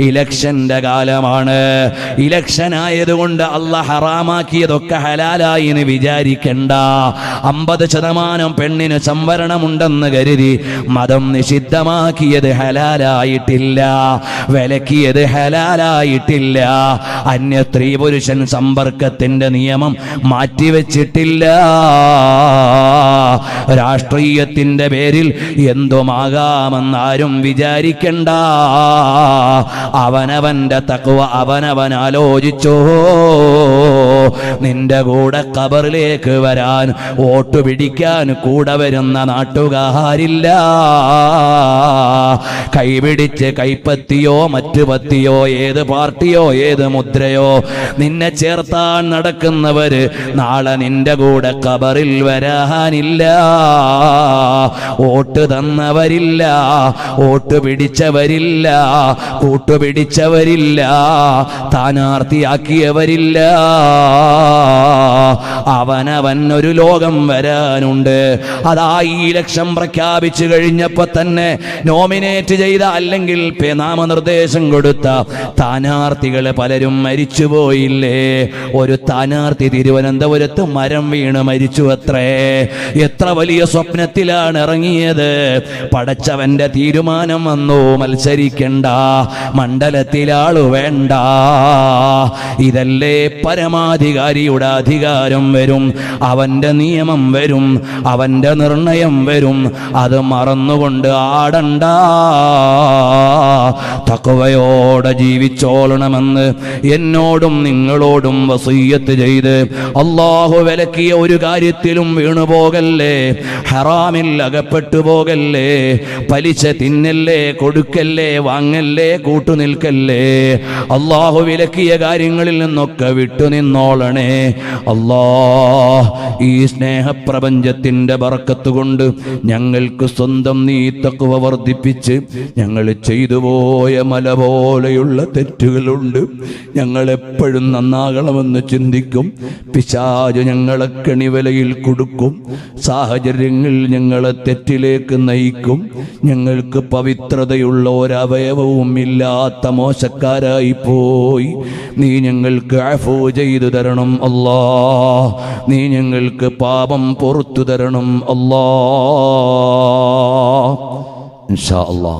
ഇലക്ഷന്റെ കാലമാണ്. ഇലക്ഷൻ ആയതുകൊണ്ട് അല്ലാഹ് ഹറാമാക്കിയതൊക്കെ ഹലാലായി എന്ന് വിചാരിക്കണ്ട. 50% പെണ്ണിന് സംവരണമുണ്ടെന്ന് കരുതി മതം നിഷിദ്ധമാക്കിയത് ഹലാലായിട്ടില്ല, വിലക്കിയത് ഹലാലായിട്ടില്ല. അന്യ സ്ത്രീ പുരുഷൻ സമ്പർക്കത്തിന്റെ നിയമം മാറ്റിവെച്ചിട്ടില്ല. രാഷ്ട്രീയത്തിന്റെ പേരിൽ എന്തുമാകാമെന്നാരും വിചാരിക്കണ്ട. അവനവന്റെ തഖ്വ അവനവൻ ആലോചിച്ചോ. നിന്റെ കൂടെ ഖബറിലേക്ക് വരാൻ, വോട്ട് പിടിക്കാൻ കൂടെ വരുന്ന നാട്ടുകാരില്ല. കൈപിടിച്ച് കൈപ്പത്തിയോ മറ്റു പത്തിയോ ഏത് പാർട്ടിയോ ഏത് മുദ്രയോ നിന്നെ ചേർത്താൻ നടക്കുന്നവര് നാളെ നിന്റെ കൂടെ ഖബറിൽ വരാനില്ല. വോട്ട് തന്നവരില്ല, വോട്ട് പിടിച്ചവരില്ല, കൂട്ടുപിടിച്ചവരില്ല, സ്ഥാനാർത്ഥിയാക്കിയവരില്ല. അവനവൻ ഒരു ലോകം വരാനുണ്ട്. അതാ ഈ ഇലക്ഷൻ പ്രഖ്യാപിച്ചു കഴിഞ്ഞപ്പോ തന്നെ നോമിനേറ്റ് ചെയ്ത അല്ലെങ്കിൽ നാമനിർദ്ദേശം കൊടുത്ത സ്ഥാനാർത്ഥികൾ പലരും മരിച്ചുപോയില്ലേ? ഒരു സ്ഥാനാർത്ഥി തിരുവനന്തപുരത്ത് മരം വീണ് മരിച്ചു അത്രേ. എത്ര വലിയ സ്വപ്നത്തിലാണ് ഇറങ്ങിയത്. പടച്ചവന്റെ തീരുമാനം വന്നു, മത്സരിക്കണ്ട, മണ്ഡലത്തിലാളു വേണ്ട. ഇതല്ലേ പരമാധികാരിയുടെ അധികാരം വരും, അവന്റെ നിയമം വരും, അവന്റെ നിർണയം വരും. അത് മറന്നുകൊണ്ട് ആടണ്ട. തഖ്വയോടെ ജീവിച്ചോളണമെന്ന് എന്നോടും നിങ്ങളോടും വസിയ്യത്ത് ചെയ്ത് അല്ലാഹു വിലക്കിയ ഒരു കാര്യത്തിലും വീണുപോകല്ലേ, ഹറാമിൽ അകപ്പെട്ടു പോകല്ലേ, പലിശ തിന്നല്ലേ, കൊടുക്കല്ലേ, വാങ്ങല്ലേ, കൂട്ടുനിൽക്കല്ലേ. അല്ലാഹു വിലക്കിയ കാര്യങ്ങളിൽ നിന്നൊക്കെ വിട്ടുനിന്നോളണേ. ഈ സ്നേഹപ്രപഞ്ചത്തിന്റെ ബർക്കത്ത് കൊണ്ട് ഞങ്ങൾക്ക് സ്വന്തം നീ തഖ്വ വർദ്ധിപ്പിച്ച്, ഞങ്ങൾ ചെയ്തുപോയ മല പോലെയുള്ള തെറ്റുകളുണ്ട്, ഞങ്ങൾ എപ്പോഴും നന്നാകണമെന്ന് ചിന്തിക്കും. പിശാച് ഞങ്ങളെ കെണിവലയിൽ കൊടുക്കും. സാഹചര്യങ്ങൾ ഞങ്ങളെ തെറ്റിലേക്ക് നയിക്കും. ഞങ്ങൾക്ക് പവിത്രതയുള്ള ഒരവയവവും ഇല്ലാത്ത മോശക്കാരായി പോയി. നീ ഞങ്ങൾക്ക് അഫൂ ചെയ്തു തരണം അല്ലാ. നീ ഞങ്ങൾക്ക് പാപം പൊറുത്തു തരണം അല്ലാ. ഇൻഷാ അല്ലാ.